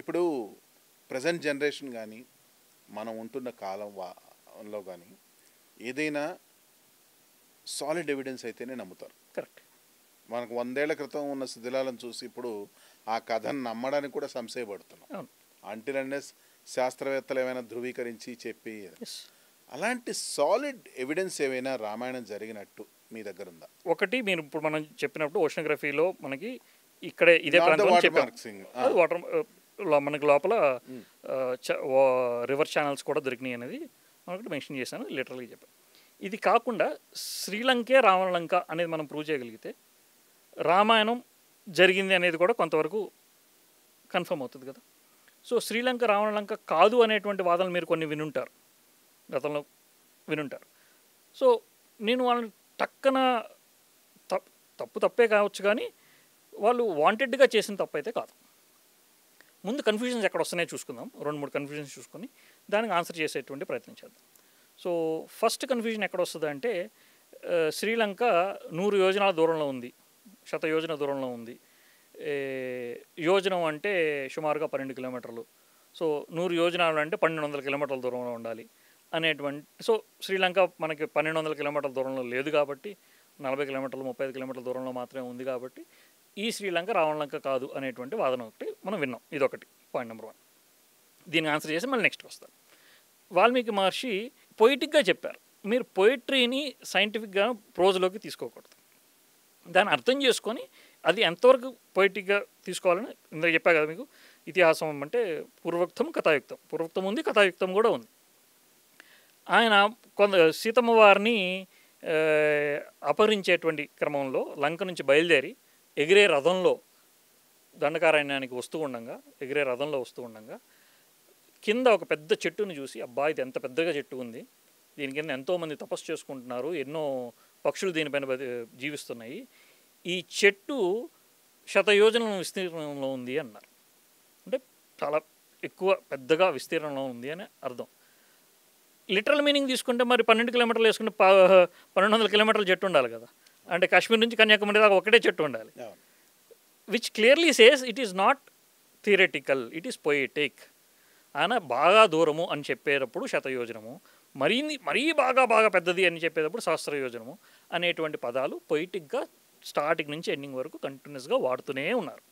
ఇప్పుడు present generation కానీ మనం ఉంటున్న కాలంలో కానీ ఏదైనా సాలిడ్ ఎవిడెన్స్ అయితేనే నమ్ముతారు. కరెక్ట్. మనకు 100 ఏళ్ల క్రితం ఉన్న శిథిలాలను చూసి ఇప్పుడు ఆ కథను నమ్మడానికి కూడా సంశయపడుతున్నాం. అవును. అంటిల్ అండ్ శాస్త్రవేత్తలు ఏమైనా ధృవీకరించి చెప్పి ఎస్. అలాంటి సాలిడ్ ఎవిడెన్స్ ఏమైనా రామాయణం జరిగినట్టు మీ దగ్గర ఉందా? ఒకటి మీరు ఇప్పుడు మనం చెప్పినప్పుడు ఓషనోగ్రఫీలో మనకి ఇక్కడే ఇదే Not the ప్రాంతంలో water చెప్పాం. marking. అది వాటర్ మనకి లోపల రివర్ ఛానల్స్ కూడా దొరికినాయి అనేది మనకి మెన్షన్ చేశాను, లిటరల్గా చెప్పాను. ఇది కాకుండా శ్రీలంకే రావణలంక అనేది మనం ప్రూవ్ చేయగలిగితే రామాయణం జరిగింది అనేది కూడా కొంతవరకు కన్ఫర్మ్ అవుతుంది కదా. సో శ్రీలంక రావణలంక కాదు అనేటువంటి వాదనలు మీరు కొన్ని వినుంటారు, గతంలో వినుంటారు. సో నేను వాళ్ళని టక్కన తప్పే కావచ్చు, కానీ వాళ్ళు వాంటెడ్గా చేసిన తప్పు అయితే కాదు. ముందు కన్ఫ్యూజన్స్ ఎక్కడ వస్తున్నాయో చూసుకుందాం, 2-3 కన్ఫ్యూజన్స్ చూసుకొని దానికి ఆన్సర్ చేసేటువంటి ప్రయత్నం చేద్దాం. సో ఫస్ట్ కన్ఫ్యూజన్ ఎక్కడ వస్తుంది అంటే, శ్రీలంక 100 యోజనాల దూరంలో ఉంది, 100 యోజన దూరంలో ఉంది. యోజనం అంటే సుమారుగా 12 కిలోమీటర్లు. సో 100 యోజనాలు అంటే 1200 కిలోమీటర్ల దూరంలో ఉండాలి అనేటువంటి. సో శ్రీలంక మనకి 1200 కిలోమీటర్ల దూరంలో లేదు కాబట్టి, 40 కిలోమీటర్లు 35 కిలోమీటర్ల దూరంలో మాత్రమే ఉంది కాబట్టి ఈ శ్రీలంక రావణలంక కాదు అనేటువంటి వాదన ఒకటి మనం విన్నాం. ఇదొకటి పాయింట్ నెంబర్ 1. దీన్ని ఆన్సర్ చేసి మళ్ళీ నెక్స్ట్ వస్తాను. వాల్మీకి మహర్షి పొయిటిక్గా చెప్పారు. మీరు పొయిట్రీని సైంటిఫిక్గా ప్రోజ్లోకి తీసుకోకూడదు. దాన్ని అర్థం చేసుకొని అది ఎంతవరకు పొయిటిక్గా తీసుకోవాలని ఇందాక చెప్పా కదా మీకు. ఇతిహాసం అంటే పూర్వోక్తం కథాయుక్తం, పూర్వోక్తం ఉంది, కథాయుక్తం కూడా ఉంది. ఆయన సీతమ్మ వారిని అపహరించేటువంటి క్రమంలో లంక నుంచి బయలుదేరి ఎగిరే రథంలో దండకారణ్యానికి వస్తూ ఉండగా కింద ఒక పెద్ద చెట్టుని చూసి, అబ్బా ఇది ఎంత పెద్దగా చెట్టు ఉంది, దీని కింద ఎంతోమంది తపస్సు చేసుకుంటున్నారు, ఎన్నో పక్షులు దీనిపైన జీవిస్తున్నాయి, ఈ చెట్టు 100 యోజనాల విస్తీర్ణంలో ఉంది అన్నారు. అంటే చాలా ఎక్కువ పెద్దగా విస్తీర్ణంలో ఉంది అని అర్థం. లిటరల్ మీనింగ్ తీసుకుంటే మరి 12 కిలోమీటర్లు వేసుకుంటే 1200 కిలోమీటర్ల చెట్టు ఉండాలి కదా. అంటే కాశ్మీర్ నుంచి కన్యాకుమారి దాకా ఒకటే చెట్టు ఉండాలి. Which clearly says it is not theoretical, it is poetic. ఆయన బాగా దూరము అని చెప్పేటప్పుడు 100 యోజనము, మరీ బాగా పెద్దది అని చెప్పేటప్పుడు 1000 యోజనము అనేటువంటి పదాలు పొయిటిక్గా స్టార్టింగ్ నుంచి ఎండింగ్ వరకు కంటిన్యూస్గా వాడుతూనే ఉన్నారు.